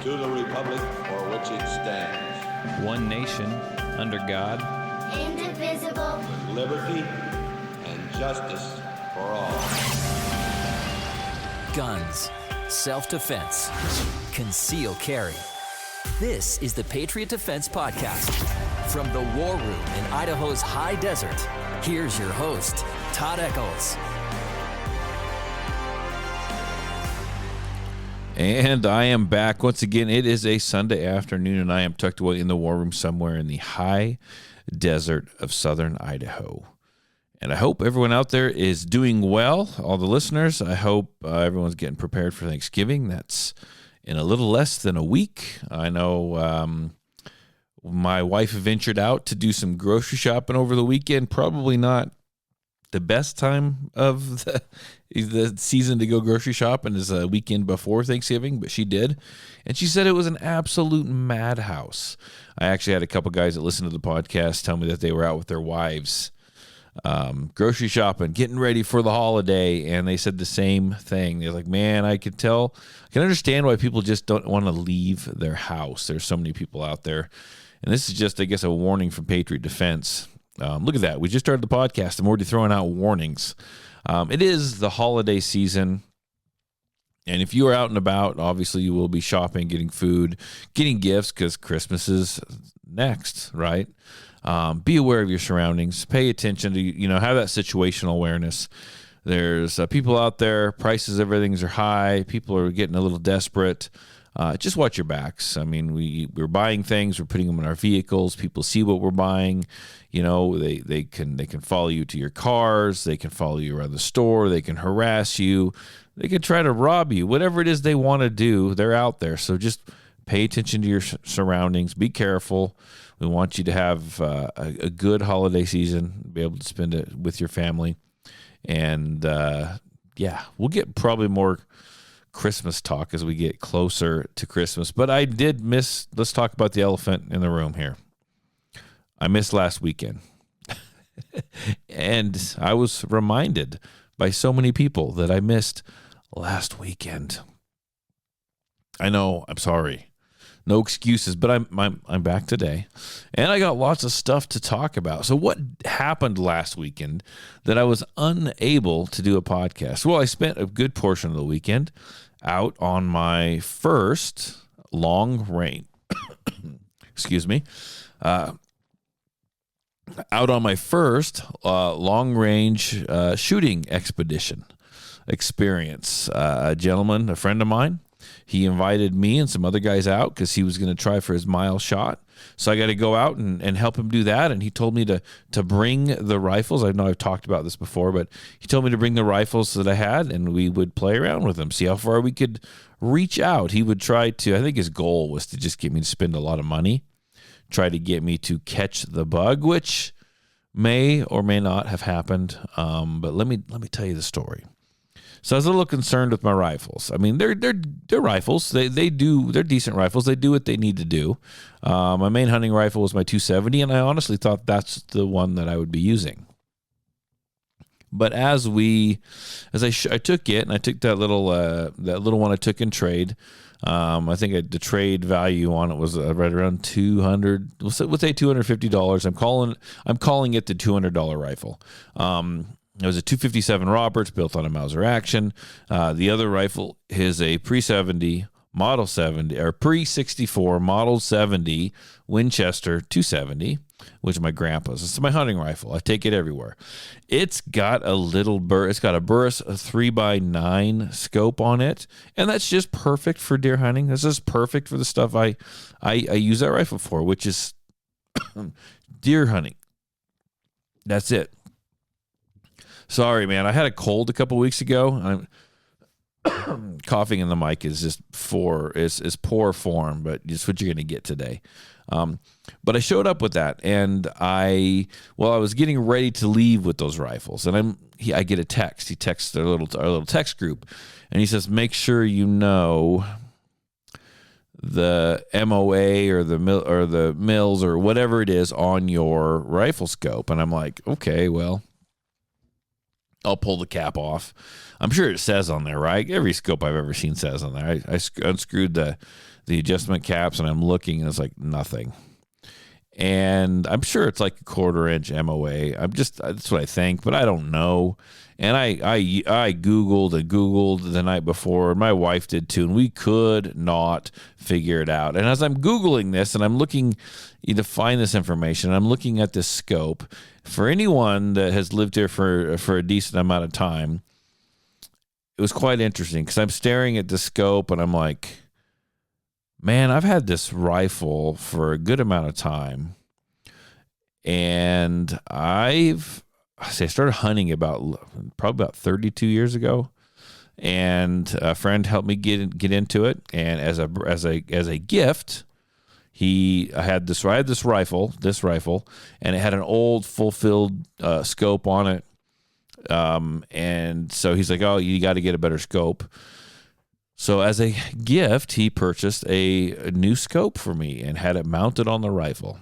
to the republic for which it stands, one nation, under God, indivisible, with liberty and justice for all. Guns, self-defense, concealed carry. This is the Patriot Defense Podcast. From the war room in Idaho's high desert, here's your host, Todd Echols. And I am back once again. It is a Sunday afternoon, and I am tucked away in the war room somewhere in the high desert of southern Idaho. And I hope everyone out there is doing well, all the listeners. I hope everyone's getting prepared for Thanksgiving. That's in a little less than a week. I know my wife ventured out to do some grocery shopping over the weekend. Probably not the best time of the season to go grocery shopping is a weekend before Thanksgiving, but she did. And she said it was an absolute madhouse. I actually had a couple guys that listened to the podcast tell me that they were out with their wives grocery shopping, getting ready for the holiday, and they said the same thing. They're like, man, I can understand why people just don't want to leave their house. There's so many people out there. And this is just, I guess, a warning from Patriot Defense. Look at that. We just started the podcast. I'm already throwing out warnings. It is the holiday season. And if you are out and about, obviously you will be shopping, getting food, getting gifts, because Christmas is next, right? Be aware of your surroundings. Pay attention to, have that situational awareness. There's people out there, prices, everything's are high. People are getting a little desperate. Just watch your backs. I mean, we're buying things, we're putting them in our vehicles. People see what we're buying. They can follow you to your cars. They can follow you around the store. They can harass you. They can try to rob you. Whatever it is they want to do, they're out there. So just pay attention to your surroundings. Be careful. We want you to have a good holiday season, be able to spend it with your family. And, we'll get probably more Christmas talk as we get closer to Christmas. But I did let's talk about the elephant in the room here. I missed last weekend. And I was reminded by so many people that I missed last weekend. I know, I'm sorry. No excuses, but I'm back today, and I got lots of stuff to talk about. So what happened last weekend that I was unable to do a podcast? Well, I spent a good portion of the weekend out on my first long range. Excuse me. Out on my first long range shooting expedition experience. A gentleman, a friend of mine, he invited me and some other guys out because he was going to try for his mile shot. So I got to go out and help him do that. And he told me to bring the rifles. I know I've talked about this before, but he told me to bring the rifles that I had, and we would play around with them, see how far we could reach out. He would try to, I think his goal was to just get me to spend a lot of money, try to get me to catch the bug, which may or may not have happened. But let me tell you the story. So I was a little concerned with my rifles. I mean, they're rifles. They're decent rifles. They do what they need to do. My main hunting rifle was my 270, and I honestly thought that's the one that I would be using. But I took it, and I took that little one I took in trade. I think the trade value on it was right around $200. We'll say $250. I'm calling it the $200 rifle. It was a 257 Roberts built on a Mauser action. The other rifle is a pre-64 Model 70 Winchester 270, which is my grandpa's. It's my hunting rifle. I take it everywhere. It's got a Burris 3x9 scope on it, and that's just perfect for deer hunting. That's just perfect for the stuff I use that rifle for, which is deer hunting. That's it. Sorry, man. I had a cold a couple weeks ago. I'm coughing in the mic is just is poor form, but it's what you're going to get today. But I showed up with that, and I was getting ready to leave with those rifles, and I get a text. He texts our little text group, and he says, "Make sure you know the MOA or the mills or whatever it is on your rifle scope." And I'm like, okay, well, I'll pull the cap off. I'm sure it says on there, right? Every scope I've ever seen says on there. I unscrewed the the adjustment caps, and I'm looking, and it's like nothing. And I'm sure it's like a 1/4-inch MOA. That's what I think, but I don't know. And I Googled and Googled the night before, and my wife did too, and we could not figure it out. And as I'm Googling this, and I'm looking to find this information, I'm looking at this scope. For anyone that has lived here for a decent amount of time, it was quite interesting because I'm staring at the scope, and I'm like, man, I've had this rifle for a good amount of time, and I started hunting probably about 32 years ago, and a friend helped me get into it. And as a gift, I had this rifle, and it had an old full-filled scope on it. And so he's like, "Oh, you got to get a better scope." So as a gift, he purchased a new scope for me and had it mounted on the rifle.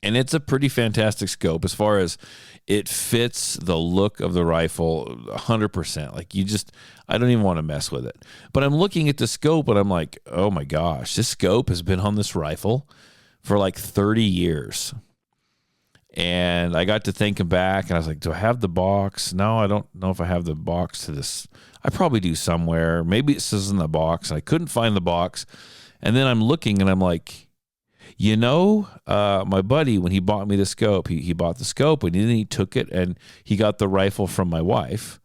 And it's a pretty fantastic scope as far as it fits the look of the rifle 100%. Like I don't even want to mess with it. But I'm looking at the scope and I'm like, oh my gosh, this scope has been on this rifle for like 30 years. And I got to thinking back, and I was like, do I have the box? No, I don't know if I have the box to this. I probably do somewhere. Maybe it says in the box. I couldn't find the box. And then I'm looking, and I'm like, my buddy, when he bought me the scope, he bought the scope, and then he took it, and he got the rifle from my wife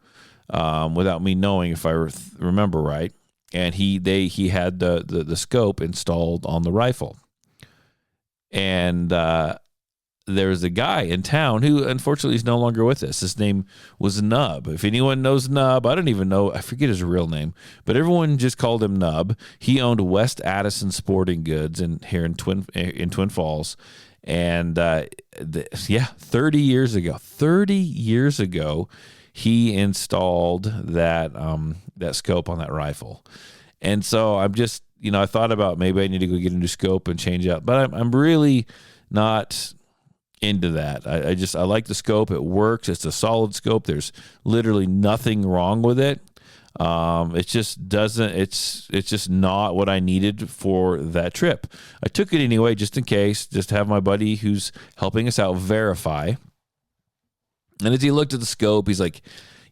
without me knowing, if I remember right. And he had the scope installed on the rifle. And there's a guy in town who unfortunately is no longer with us. His name was Nub. If anyone knows Nub, I don't even know. I forget his real name, but everyone just called him Nub. He owned West Addison Sporting Goods here in Twin Falls. And 30 years ago, he installed that scope on that rifle. And so I'm just, I thought about maybe I need to go get a new scope and change out, but I'm really not into that. I like the scope. It works. It's a solid scope. There's literally nothing wrong with it. It just doesn't, it's just not what I needed for that trip. I took it anyway, just in case, just to have my buddy who's helping us out verify. And as he looked at the scope, he's like,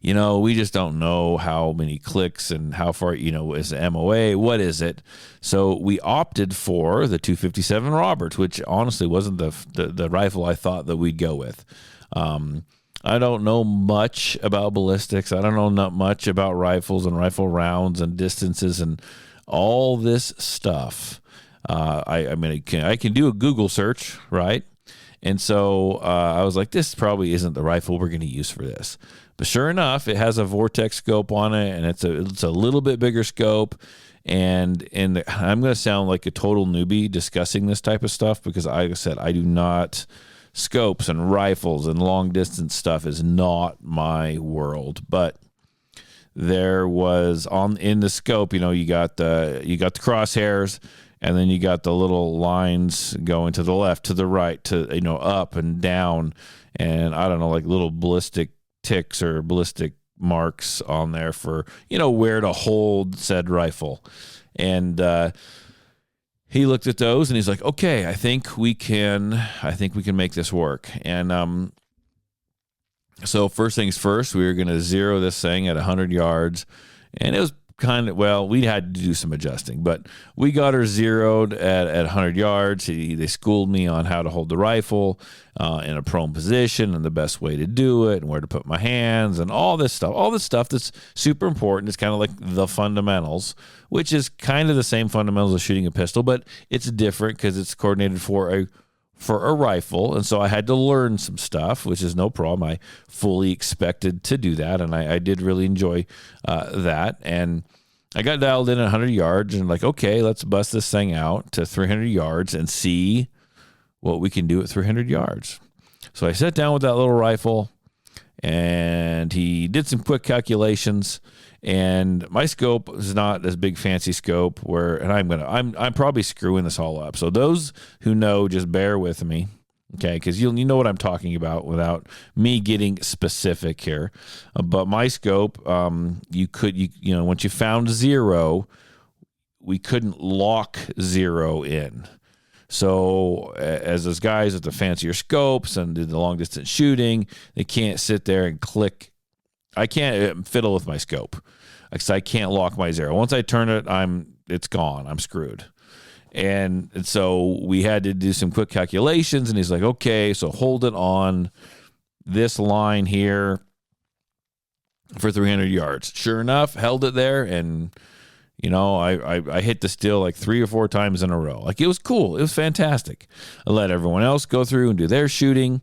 we just don't know how many clicks and how far, is the MOA, what is it? So we opted for the 257 Roberts, which honestly wasn't the rifle I thought that we'd go with. I don't know much about ballistics. I don't know not much about rifles and rifle rounds and distances and all this stuff. I can do a Google search, right? And so I was like, this probably isn't the rifle we're going to use for this. But sure enough, it has a Vortex scope on it, and it's a little bit bigger scope. And I'm going to sound like a total newbie discussing this type of stuff because, like I said, I do not. Scopes and rifles and long distance stuff is not my world. But there was in the scope, you got the crosshairs, and then you got the little lines going to the left, to the right, to up and down, and I don't know, like little ballistic ticks or ballistic marks on there for where to hold said rifle. And he looked at those and he's like, okay, I think we can make this work. And so first things first, we were going to zero this thing at 100 yards, and it was we had to do some adjusting, but we got her zeroed at 100 yards. They schooled me on how to hold the rifle in a prone position and the best way to do it and where to put my hands and all this stuff that's super important. It's kind of like the fundamentals, which is kind of the same fundamentals of shooting a pistol, but it's different because it's coordinated for a rifle. And so I had to learn some stuff, which is no problem. I fully expected to do that, and I did really enjoy that. And I got dialed in at 100 yards and like, okay, let's bust this thing out to 300 yards and see what we can do at 300 yards. So I sat down with that little rifle, and he did some quick calculations. And my scope is not this big fancy scope I'm probably screwing this all up. So those who know, just bear with me, okay? Because you know what I'm talking about without me getting specific here. But my scope, once you found zero, we couldn't lock zero in. So as those guys with the fancier scopes and do the long distance shooting, they can't sit there and click. I can't fiddle with my scope because I can't lock my zero. Once I turn it, it's gone. I'm screwed. And so we had to do some quick calculations, and he's like, okay, so hold it on this line here for 300 yards. Sure enough, held it there, and I hit the still like 3 or 4 times in a row. Like, it was cool. It was fantastic. I let everyone else go through and do their shooting,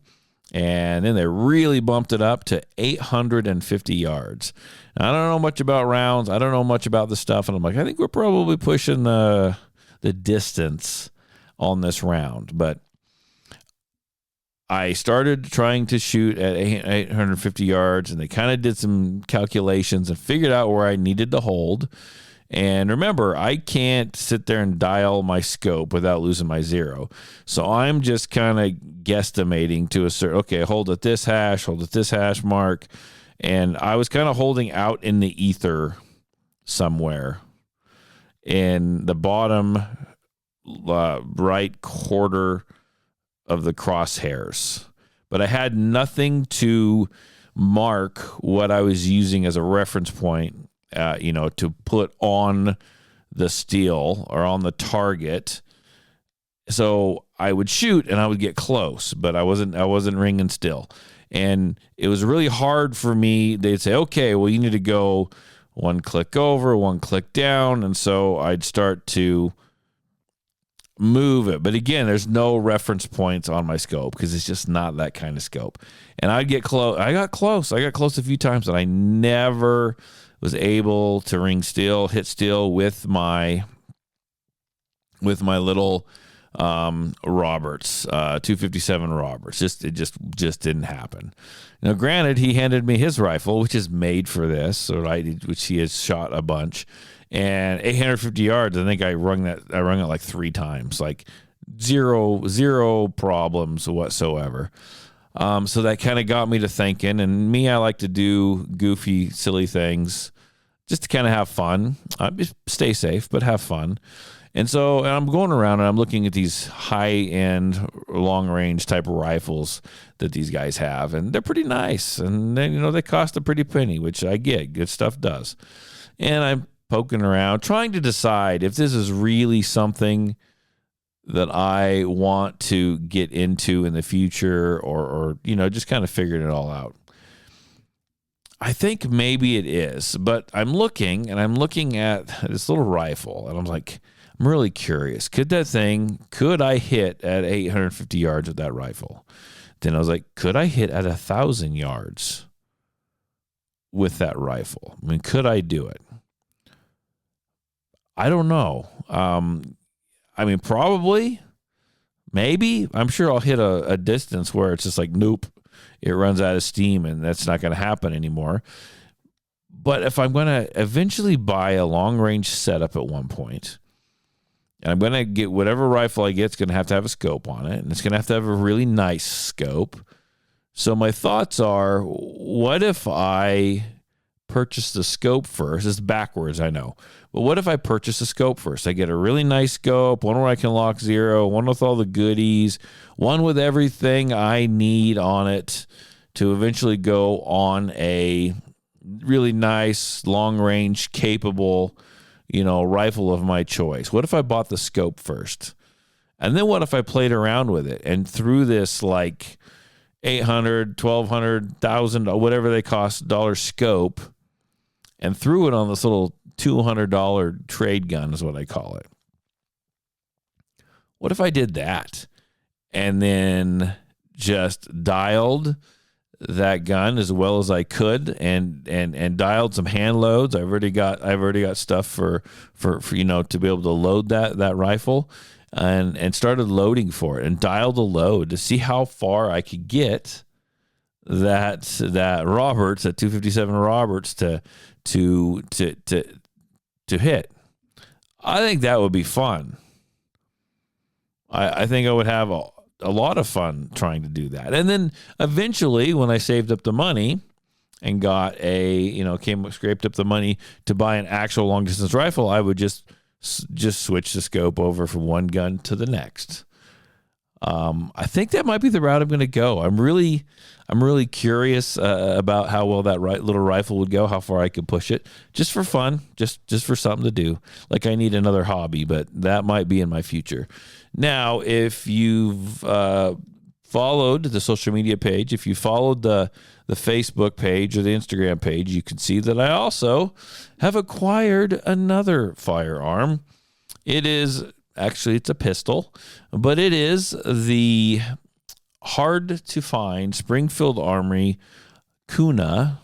and then they really bumped it up to 850 yards. Now, I don't know much about rounds. I don't know much about the stuff, and I'm like, I think we're probably pushing the distance on this round. But I started trying to shoot at 850 yards, and they kind of did some calculations and figured out where I needed to hold. And remember, I can't sit there and dial my scope without losing my zero. So I'm just kind of guesstimating to a certain, okay, hold at this hash mark. And I was kind of holding out in the ether somewhere in the bottom right quarter of the crosshairs. But I had nothing to mark what I was using as a reference point, to put on the steel or on the target. So I would shoot and I would get close, but I wasn't ringing still. And it was really hard for me. They'd say, okay, well, you need to go 1 click over, 1 click down. And so I'd start to move it. But again, there's no reference points on my scope because it's just not that kind of scope. And I'd get close. I got close a few times, but I never was able to ring still, hit still with my little Roberts, 257 Roberts. It just didn't happen. Now, granted, he handed me his rifle, which is made for this, right? Which he has shot a bunch, and 850 yards. I think I rung it like 3 times, like zero problems whatsoever. So that kind of got me to thinking. And me, I like to do goofy, silly things just to kind of have fun. Stay safe, but have fun. And so I'm going around and I'm looking at these high-end, long-range type of rifles that these guys have, and they're pretty nice. And then, they cost a pretty penny, which I get. Good stuff does. And I'm poking around, trying to decide if this is really something that I want to get into in the future, or just kind of figuring it all out. I think maybe it is, but I'm looking at this little rifle, and I'm like, I'm really curious. Could I hit at 850 yards with that rifle? Then I was like, could I hit at 1,000 yards with that rifle? I mean, could I do it? I don't know. Probably, maybe. I'm sure I'll hit a distance where it's just like, nope, it runs out of steam, and that's not going to happen anymore. But if I'm going to eventually buy a long-range setup at one point, and I'm going to get whatever rifle I get, it's going to have a scope on it, and it's going to have a really nice scope. So my thoughts are, what if I purchase the scope first? It's backwards, I know. But what if I purchase a scope first? I get a really nice scope, one where I can lock zero, one with all the goodies, one with everything I need on it to eventually go on a really nice, long-range, capable, rifle of my choice. What if I bought the scope first? And then what if I played around with it and threw this like $800, $1,200, $1,000, whatever they cost, scope, and threw it on this little $200 trade gun is what I call it. What if I did that and then just dialed that gun as well as I could and dialed some hand loads? I've already got stuff for to be able to load that rifle and started loading for it and dialed a load to see how far I could get that Roberts, that 257 Roberts to hit. I think that would be fun. I think I would have a lot of fun trying to do that. And then eventually, when I saved up the money and got scraped up the money to buy an actual long distance rifle, I would just just switch the scope over from one gun to the next. I think that might be the route I'm going to go. I'm really curious about how well that little rifle would go, how far I could push it, just for fun, just for something to do. Like I need another hobby, but that might be in my future. Now, if you've followed the social media page, if you followed the Facebook page or the Instagram page, you can see that I also have acquired another firearm. It's a pistol, but it is the hard to find Springfield Armory Kuna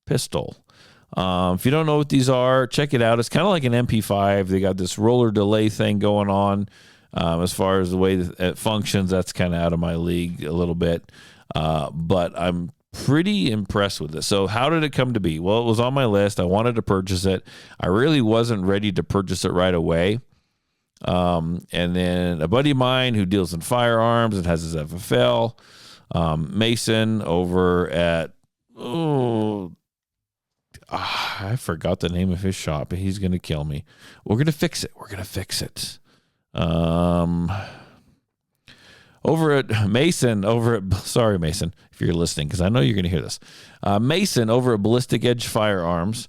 pistol. If you don't know what these are, check it out. It's kind of like an MP5. They got this roller delay thing going on. As far as the way that it functions, that's kind of out of my league a little bit. But I'm pretty impressed with this. So how did it come to be? Well, it was on my list. I wanted to purchase it. I really wasn't ready to purchase it right away. And then a buddy of mine who deals in firearms and has his FFL, Mason over at, I forgot the name of his shop, but he's going to kill me. We're going to fix it. Over at Mason, sorry, Mason, if you're listening, because I know you're going to hear this. Mason over at Ballistic Edge Firearms.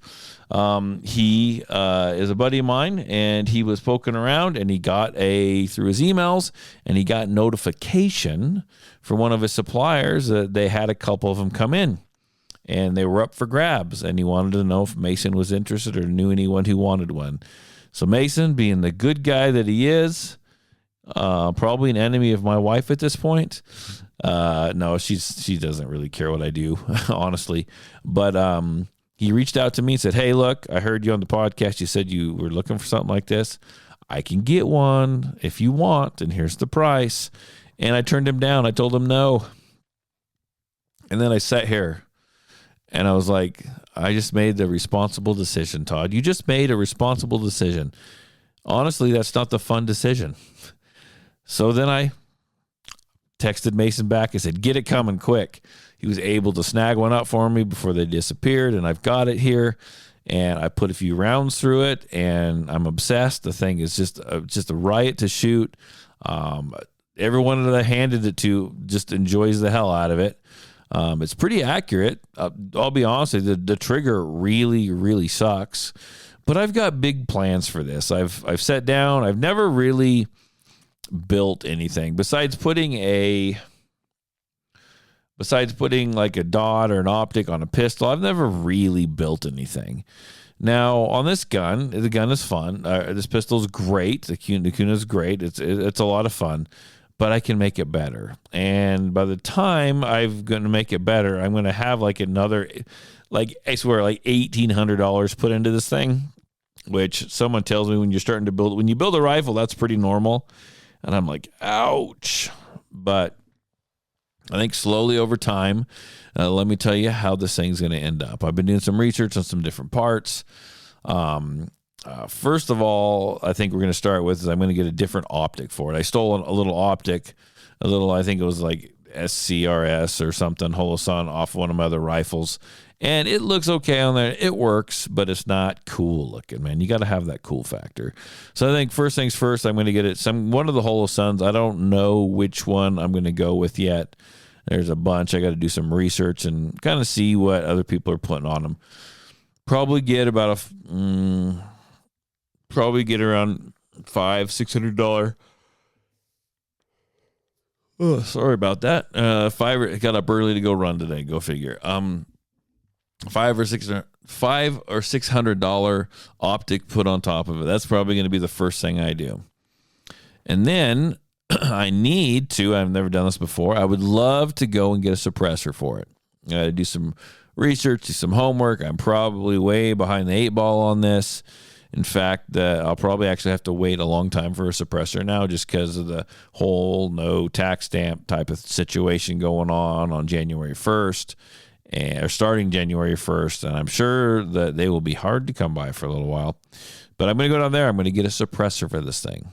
He is a buddy of mine, and he was poking around, and he got through his emails, and he got notification from one of his suppliers that they had a couple of them come in, and they were up for grabs, and he wanted to know if Mason was interested or knew anyone who wanted one. So Mason, being the good guy that he is, probably an enemy of my wife at this point. No, she doesn't really care what I do, honestly. But he reached out to me and said, "Hey, look, I heard you on the podcast. You said you were looking for something like this. I can get one if you want, and here's the price." And I turned him down. I told him no. And then I sat here, and I was like, I just made the responsible decision, Todd. You just made a responsible decision. Honestly, that's not the fun decision. So then I texted Mason back. I said, get it coming quick. He was able to snag one up for me before they disappeared, and I've got it here. And I put a few rounds through it, and I'm obsessed. The thing is just a riot to shoot. Everyone that I handed it to just enjoys the hell out of it. It's pretty accurate. I'll be honest with you, the trigger really, really sucks. But I've got big plans for this. I've sat down. I've never really built anything besides putting like a dot or an optic on a pistol. I've never really built anything. Now on this gun, the gun is fun. This pistol is great. The Kuna is great. It's a lot of fun, but I can make it better. And by the time I'm going to make it better, I'm going to have like another, like I swear, like $1,800 put into this thing, which someone tells me when you build a rifle, that's pretty normal. And I'm like, ouch. But I think slowly over time, let me tell you how this thing's going to end up. I've been doing some research on some different parts. First of all, I think we're going to start with is I'm going to get a different optic for it. I stole a little optic, I think it was like SCRS or something, Holosun, off one of my other rifles. And it looks okay on there. It works, but it's not cool looking, man. You got to have that cool factor. So I think first things first, I'm going to get one of the Holosuns. I don't know which one I'm going to go with yet. There's a bunch. I got to do some research and kind of see what other people are putting on them. Probably get around $500-$600. Oh, sorry about that. Got up early to go run today. Go figure. $500 or $600 optic put on top of it. That's probably going to be the first thing I do. And then I've never done this before. I would love to go and get a suppressor for it. I got to do some research, do some homework. I'm probably way behind the 8 ball on this. In fact, I'll probably actually have to wait a long time for a suppressor now just because of the whole no tax stamp type of situation going on January 1st. Or starting January 1st, and I'm sure that they will be hard to come by for a little while. But I'm going to go down there. I'm going to get a suppressor for this thing.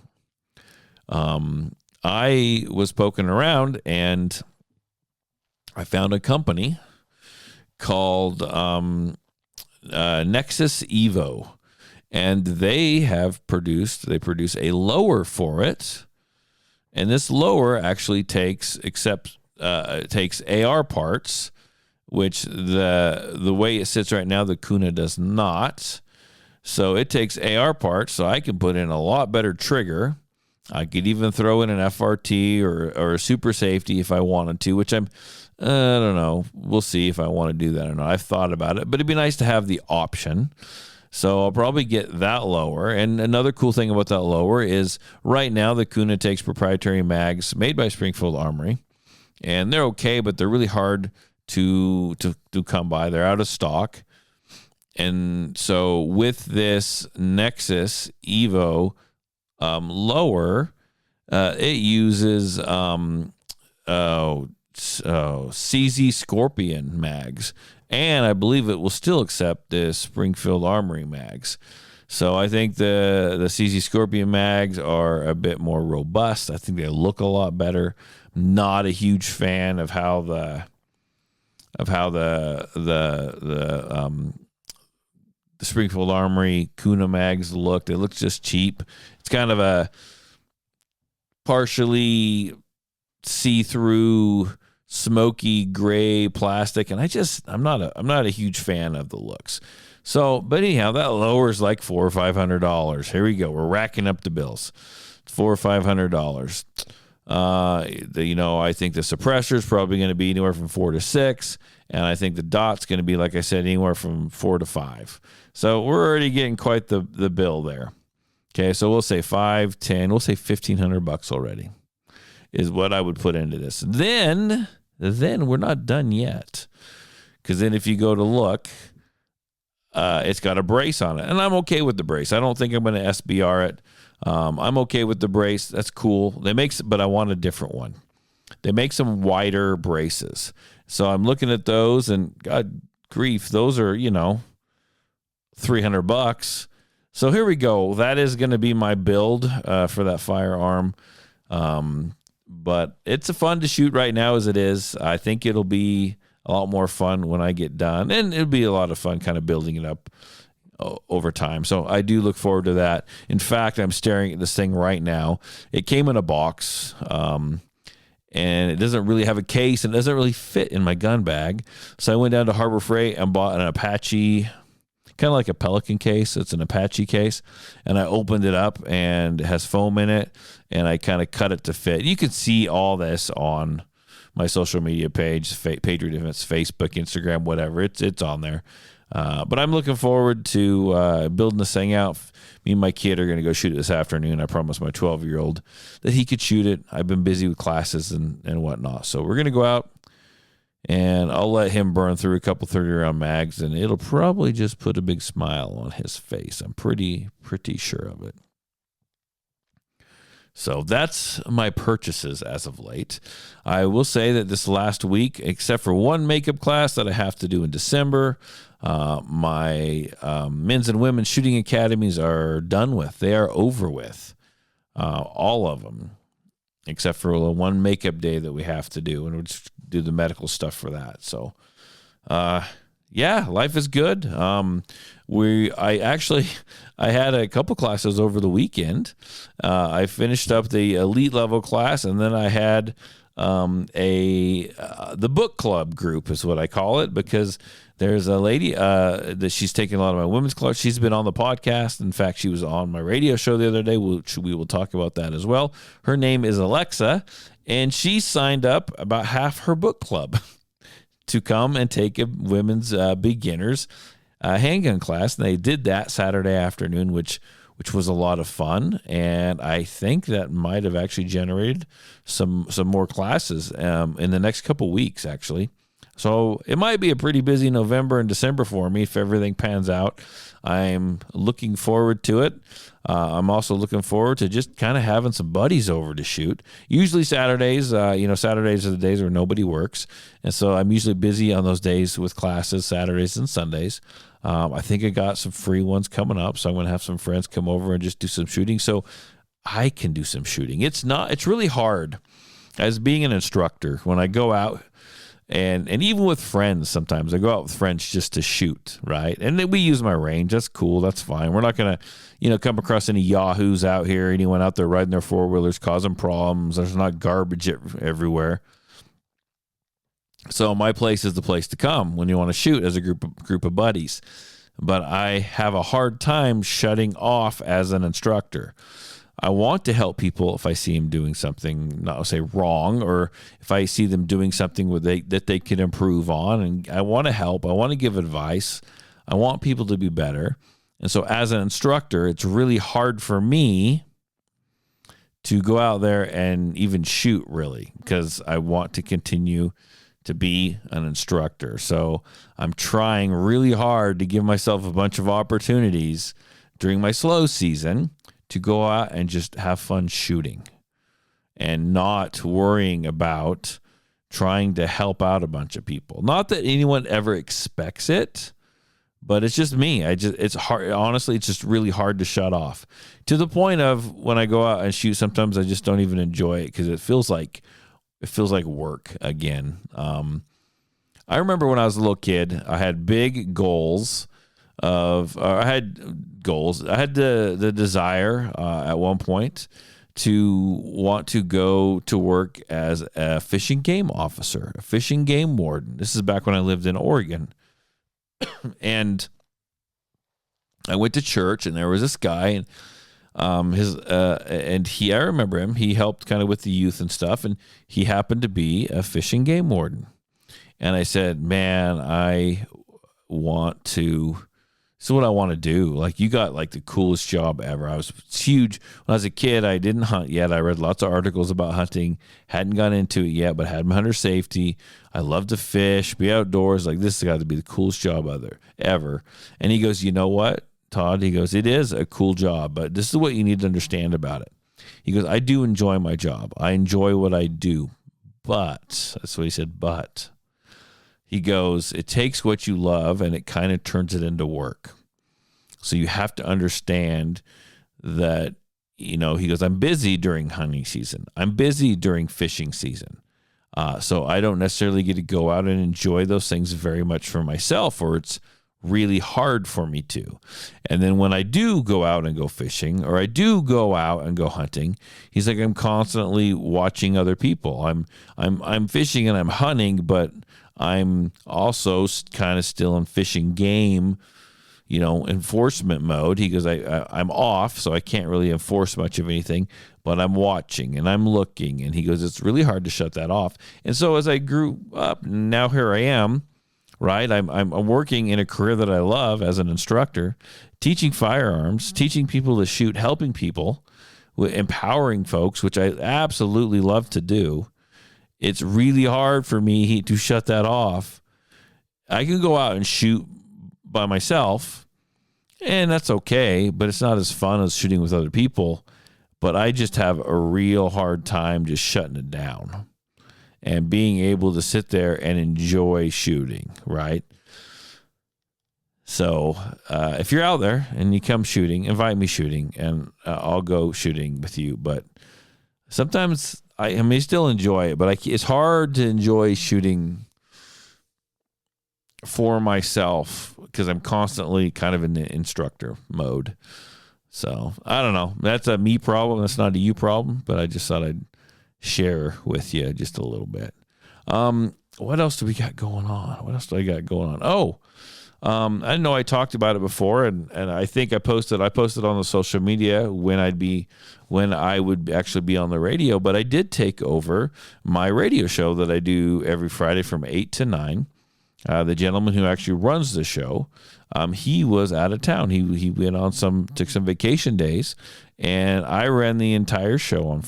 I was poking around, and I found a company called Nexus Evo. and they produce a lower for it. And this lower actually takes AR parts, which the way it sits right now, the Kuna does not. So it takes AR parts, so I can put in a lot better trigger. I could even throw in an FRT or a super safety if I wanted to, which I don't know. We'll see if I want to do that or not. I've thought about it, but it'd be nice to have the option. So I'll probably get that lower. And another cool thing about that lower is right now the Kuna takes proprietary mags made by Springfield Armory, and they're okay, but they're really hard to come by. They're out of stock. And so with this Nexus Evo lower, it uses CZ Scorpion mags, and I believe it will still accept the Springfield Armory mags. So I think the CZ Scorpion mags are a bit more robust. I think they look a lot better. Not a huge fan of how the Springfield Armory Kuna mags look. They look just cheap. It's kind of a partially see-through, smoky gray plastic, and I'm not a huge fan of the looks. So, but anyhow, that lowers like $400 or $500. Here we go. We're racking up the bills. $400 or $500. I think the suppressor is probably going to be anywhere from 4 to 6, and I think the dot's going to be, like I said, anywhere from 4 to 5. So we're already getting quite the bill there. Okay, so we'll say 5, 10, we'll say $1,500 already is what I would put into this. Then we're not done yet, because then if you go to look, it's got a brace on it, and I'm okay with the brace. I don't think I'm going to SBR it. I'm okay with the brace. That's cool. But I want a different one. They make some wider braces. So I'm looking at those, and God grief, those are, $300. So here we go. That is going to be my build for that firearm. But it's fun to shoot right now as it is. I think it'll be a lot more fun when I get done, and it'll be a lot of fun kind of building it up over time. So I do look forward to that. In fact, I'm staring at this thing right now. It came in a box, and it doesn't really have a case, and it doesn't really fit in my gun bag. So I went down to Harbor Freight and bought an Apache, kind of like a Pelican case. It's an Apache case, and I opened it up, and it has foam in it, and I kind of cut it to fit. You can see all this on my social media page, Patriot Defense, Facebook, Instagram, whatever. It's on there. But I'm looking forward to building this thing out. Me and my kid are going to go shoot it this afternoon. I promised my 12-year-old that he could shoot it. I've been busy with classes and whatnot. So we're going to go out, and I'll let him burn through a couple 30-round mags, and it'll probably just put a big smile on his face. I'm pretty sure of it. So that's my purchases as of late. I will say that this last week, except for one makeup class that I have to do in December, my men's and women's shooting academies are done with. They are over with, all of them, except for one makeup day that we have to do, and we'll just do the medical stuff for that. So, life is good. I had a couple classes over the weekend. I finished up the elite level class, and then I had the book club group is what I call it, because there's a lady that she's taking a lot of my women's clubs. She's been on the podcast. In fact, she was on my radio show the other day, which we will talk about that as well. Her name is Alexa, and she signed up about half her book club to come and take a women's beginners handgun class. And they did that Saturday afternoon, which was a lot of fun. And I think that might have actually generated some more classes in the next couple weeks, actually. So it might be a pretty busy November and December for me if everything pans out. I'm looking forward to it. I'm also looking forward to just kind of having some buddies over to shoot. Usually Saturdays, Saturdays are the days where nobody works. And so I'm usually busy on those days with classes, Saturdays and Sundays. I think I got some free ones coming up, so I'm going to have some friends come over and just do some shooting so I can do some shooting. It's really hard as being an instructor when I go out And even with friends, sometimes I go out with friends just to shoot, right? And then we use my range. That's cool. That's fine. We're not going to, come across any yahoos out here, anyone out there riding their four-wheelers, causing problems. There's not garbage everywhere. So my place is the place to come when you want to shoot as a group of buddies. But I have a hard time shutting off as an instructor. I want to help people if I see them doing something, not say wrong, or if I see them doing something that they can improve on, and I want to help. I want to give advice. I want people to be better. And so as an instructor, it's really hard for me to go out there and even shoot, really, because I want to continue to be an instructor. So I'm trying really hard to give myself a bunch of opportunities during my slow season to go out and just have fun shooting and not worrying about trying to help out a bunch of people. Not that anyone ever expects it, but it's just me. It's hard. Honestly, it's just really hard to shut off, to the point of when I go out and shoot, sometimes I just don't even enjoy it because it feels like work again. I remember when I was a little kid, I had big goals I had the desire at one point to want to go to work as a fishing game officer, a fishing game warden. This is back when I lived in Oregon. And I went to church, and there was this guy, and I remember him. He helped kind of with the youth and stuff, and he happened to be a fishing game warden. And I said, man, this is what I want to do. Like, you got like the coolest job ever. I was huge. When I was a kid, I didn't hunt yet. I read lots of articles about hunting. Hadn't got into it yet, but had my hunter safety. I love to fish, be outdoors. Like, this has got to be the coolest job ever. And he goes, you know what, Todd? He goes, it is a cool job, but this is what you need to understand about it. He goes, I do enjoy my job. I enjoy what I do. But, that's what he said, but. He goes, it takes what you love and it kind of turns it into work. So you have to understand that, he goes, I'm busy during hunting season. I'm busy during fishing season. So I don't necessarily get to go out and enjoy those things very much for myself, or it's really hard for me to. And then when I do go out and go fishing, or I do go out and go hunting, he's like, I'm constantly watching other people. I'm fishing and I'm hunting, but I'm also kind of still in fishing game, enforcement mode. He goes, I'm off, so I can't really enforce much of anything, but I'm watching and I'm looking. And he goes, it's really hard to shut that off. And so as I grew up, now here I am, right? I'm working in a career that I love as an instructor, teaching firearms, teaching people to shoot, helping people, empowering folks, which I absolutely love to do. It's really hard for me to shut that off. I can go out and shoot by myself, and that's okay, but it's not as fun as shooting with other people. But I just have a real hard time just shutting it down and being able to sit there and enjoy shooting, right? So if you're out there and you come shooting, invite me shooting, and I'll go shooting with you. But sometimes I may still enjoy it, but it's hard to enjoy shooting for myself because I'm constantly kind of in the instructor mode. So I don't know. That's a me problem. That's not a you problem, but I just thought I'd share with you just a little bit. What else do we got going on? What else do I got going on? Oh, I know I talked about it before, and I think I posted on the social media when I would actually be on the radio, but I did take over my radio show that I do every Friday from 8 to 9. The gentleman who actually runs the show, he was out of town. He went on took some vacation days, and I ran the entire show on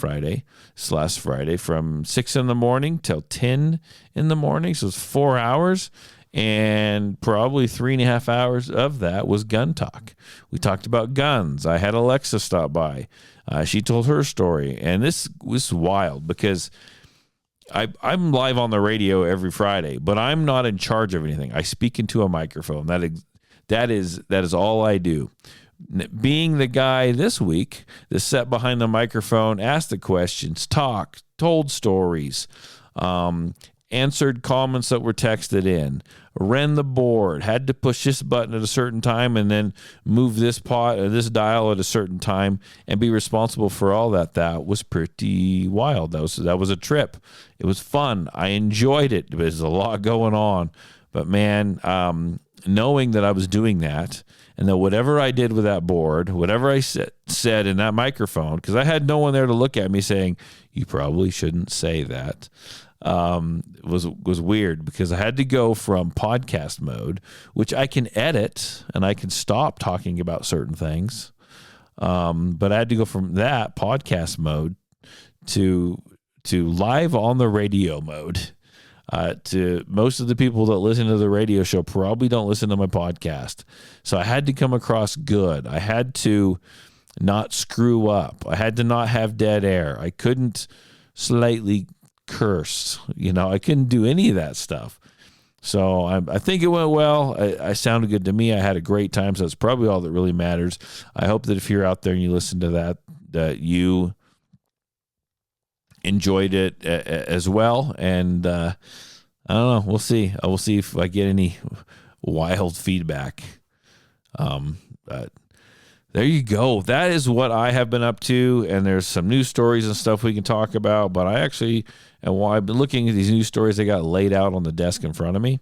last Friday from 6 in the morning till 10 in the morning. So it's 4 hours. And probably 3.5 hours of that was gun talk. We talked about guns. I had Alexa stop by. She told her story. And this was wild because I'm live on the radio every Friday, but I'm not in charge of anything. I speak into a microphone. That is all I do. Being the guy this week that sat behind the microphone, asked the questions, told stories, answered comments that were texted in, ran the board, had to push this button at a certain time and then move this this dial at a certain time and be responsible for all that. That was pretty wild. That was a trip. It was fun. I enjoyed it. There's a lot going on. But man, knowing that I was doing that and that whatever I did with that board, whatever I said in that microphone, because I had no one there to look at me saying, you probably shouldn't say that, was weird, because I had to go from podcast mode, which I can edit and I can stop talking about certain things. But I had to go from that podcast mode to live on the radio mode. To most of the people that listen to the radio show probably don't listen to my podcast. So I had to come across good. I had to not screw up. I had to not have dead air. I couldn't slightly curse. I couldn't do any of that stuff. So I think it went well. I sounded good to me. I had a great time. So that's probably all that really matters. I hope that if you're out there and you listen to that you enjoyed it as well. And I don't know. We'll see. I will see if I get any wild feedback. But there you go. That is what I have been up to. And there's some news stories and stuff we can talk about. But while I've been looking at these news stories, they got laid out on the desk in front of me.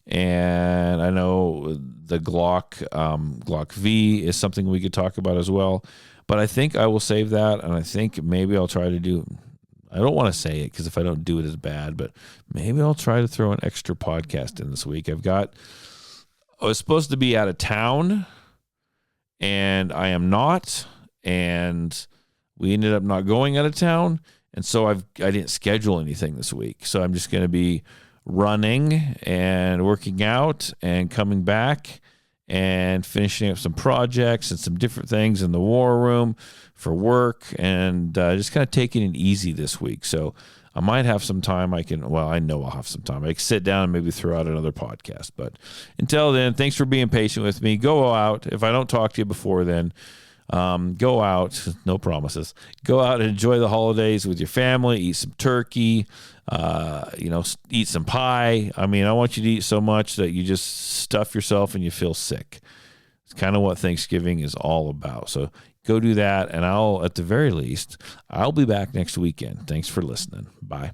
And I know the Glock V is something we could talk about as well. But I think I will save that. And I think maybe I'll try to do, I don't want to say it because if I don't do it, it's bad. But maybe I'll try to throw an extra podcast in this week. I was supposed to be out of town, and I am not. And we ended up not going out of town. And so I didn't schedule anything this week. So I'm just going to be running and working out and coming back and finishing up some projects and some different things in the war room for work, and just kind of taking it easy this week. So I might have some time. I know I'll have some time. I can sit down and maybe throw out another podcast. But until then, thanks for being patient with me. Go out. If I don't talk to you before then, go out. No promises. Go out and enjoy the holidays with your family. Eat some turkey. Eat some pie. I mean, I want you to eat so much that you just stuff yourself and you feel sick. It's kind of what Thanksgiving is all about. So go do that, and at the very least, I'll be back next weekend. Thanks for listening. Bye.